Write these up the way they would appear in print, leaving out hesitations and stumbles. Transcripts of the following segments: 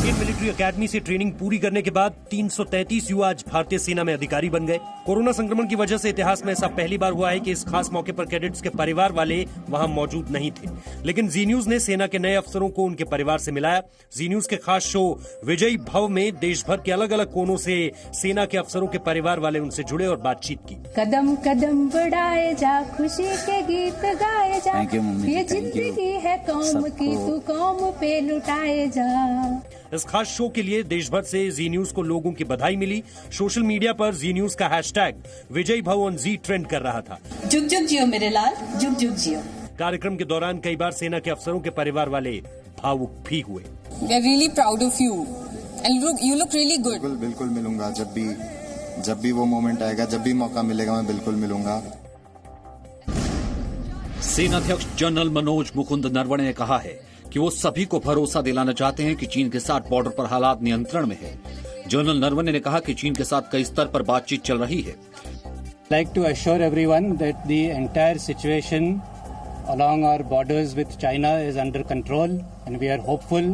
Indian military academy से training पूरी करने के बाद 333 युवा आज भारतीय सेना में अधिकारी बन गए। कोरोना संक्रमण की वजह से इतिहास में ऐसा पहली बार हुआ है कि इस खास मौके पर कैडेट्स के परिवार वाले वहां मौजूद नहीं थे, लेकिन जी न्यूज ने सेना के नए अफसरों को उनके परिवार से मिलाया। जी न्यूज के खास शो विजयी भव में देश भर के अलग अलग कोनों से सेना के अफसरों के परिवार वाले उनसे जुड़े और बातचीत की। कदम कदम बढ़ाए जा, खुशी के गीत गाए जा, ये जिंदगी है कौम की, तू कौम पे लुटाए जा। इस खास शो के लिए देश भर से जी न्यूज को लोगों की बधाई मिली। सोशल मीडिया पर जी न्यूज का हैशटैग विजयी भव ऑन जी ट्रेंड कर रहा था। जुग जुग जियो मेरे लाल, जुग जुग जियो। कार्यक्रम के दौरान कई बार सेना के अफसरों के परिवार वाले भावुक भी हुए। We are really proud of you and you look really good. बिल्कुल मिलूंगा, जब भी वो मोमेंट आएगा, जब भी मौका मिलेगा मैं बिल्कुल मिलूंगा। सेनाध्यक्ष जनरल मनोज मुकुंद नरवणे ने कहा है कि वो सभी को भरोसा दिलाना चाहते हैं कि चीन के साथ बॉर्डर पर हालात नियंत्रण में है। जनरल नरवणे ने कहा कि चीन के साथ कई स्तर पर बातचीत चल रही है। Like to assure everyone that the entire situation along our borders with China is under control, and we are hopeful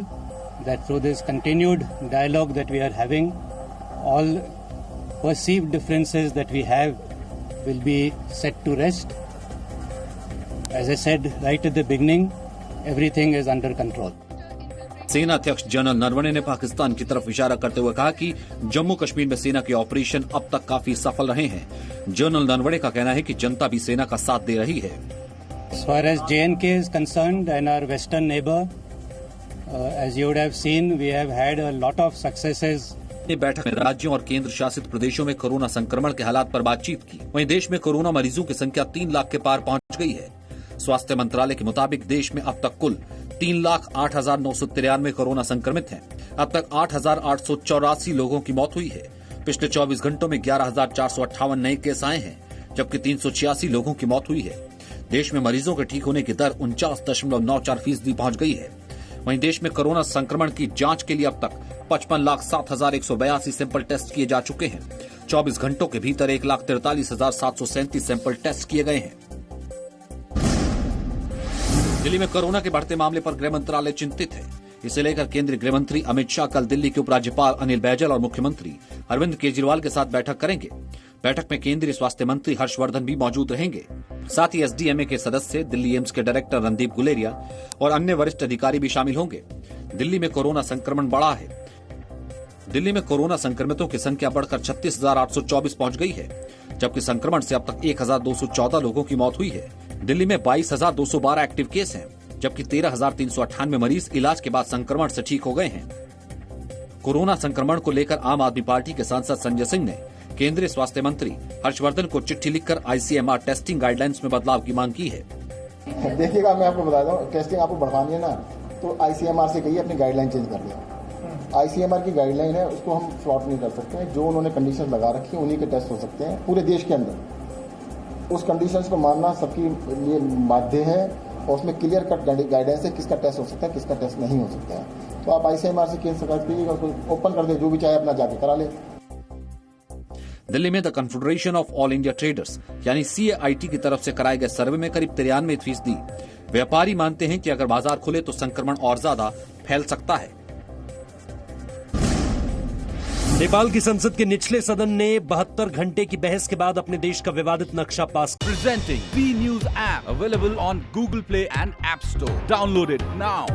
that through this continued dialogue that we are having, all perceived differences that we have will be set to rest. As I said right at the beginning, everything is under control. सेना अध्यक्ष general Naravane ने पाकिस्तान की तरफ इशारा करते हुए कहा कि जम्मू कश्मीर में सेना के ऑपरेशन अब तक काफी सफल रहे हैं। जनरल नरवणे का कहना है कि जनता भी सेना का साथ दे रही है। As far as J&K is concerned and our western neighbor, as you would have seen, we have had a lot of successes. बैठक में राज्यों और केंद्र शासित प्रदेशों में कोरोना संक्रमण के हालात पर बातचीत की। वहीं देश में कोरोना मरीजों की संख्या 3 लाख के पार पहुंच गई है। स्वास्थ्य मंत्रालय के मुताबिक देश में अब तक कुल 3,08,993 कोरोना संक्रमित हैं। अब तक 8,884 लोगों की मौत हुई है। पिछले 24 घंटों में 11,458 नए केस आए हैं, जबकि 386 लोगों की मौत हुई है। देश में मरीजों के ठीक होने की दर 49.94% पहुंच गई है। वहीं देश में कोरोना संक्रमण की जांच के लिए अब तक 55,07,182 सैंपल टेस्ट किए जा चुके हैं। 24 घंटों के भीतर 1,43,737 सैंपल टेस्ट किए गए हैं। दिल्ली में कोरोना के बढ़ते मामले पर गृह मंत्रालय चिंतित है। इसे लेकर केंद्रीय गृह मंत्री अमित शाह कल दिल्ली के उपराज्यपाल अनिल बैजल और मुख्यमंत्री अरविंद केजरीवाल के साथ बैठक करेंगे। बैठक में केंद्रीय स्वास्थ्य मंत्री हर्षवर्धन भी मौजूद रहेंगे। साथ ही एसडीएमए के सदस्य, दिल्ली एम्स के डायरेक्टर रणदीप गुलेरिया और अन्य वरिष्ठ अधिकारी भी शामिल होंगे। दिल्ली में कोरोना संक्रमण बढ़ा है। दिल्ली में कोरोना संक्रमितों की संख्या बढ़कर 36,824 पहुंच गई है, जबकि संक्रमण से अब तक 1,214 लोगों की मौत हुई है। दिल्ली में 22,212 एक्टिव केस हैं, जबकि 13,398 मरीज इलाज के बाद संक्रमण से ठीक हो गए हैं। कोरोना संक्रमण को लेकर आम आदमी पार्टी के सांसद संजय सिंह ने केंद्रीय स्वास्थ्य मंत्री हर्षवर्धन को चिट्ठी लिखकर आईसीएमआर टेस्टिंग गाइडलाइंस में बदलाव की मांग की है। देखिएगा, मैं आपको बता दूं, टेस्टिंग आपको बढ़वानी है ना, तो आईसीएमआर से कहिए अपनी गाइडलाइन चेंज कर दिया। आईसीएमआर की गाइडलाइन है, उसको हम फ्लॉट नहीं कर सकते हैं। जो उन्होंने कंडीशन लगा रखी है उन्हीं के टेस्ट हो सकते हैं पूरे देश के अंदर। उस कंडीशंस को मानना सबके लिए बाध्य है और उसमें क्लियर कट गाइडेंस है किसका टेस्ट हो सकता है, किसका टेस्ट नहीं हो सकता है। तो आप आईसीएमआर से केंद्र सरकार कीजिएगा, उसको ओपन कर दे, जो भी चाहे अपना जाके करा ले। दिल्ली में the confederation of all India traders यानी CAIT की तरफ से कराए गए सर्वे में करीब 93% व्यापारी मानते हैं कि अगर बाजार खुले तो संक्रमण और ज्यादा फैल सकता है। नेपाल की संसद के निचले सदन ने 72 घंटे की बहस के बाद अपने देश का विवादित नक्शा पास। Presenting B News app available on Google Play and App Store. Download it now.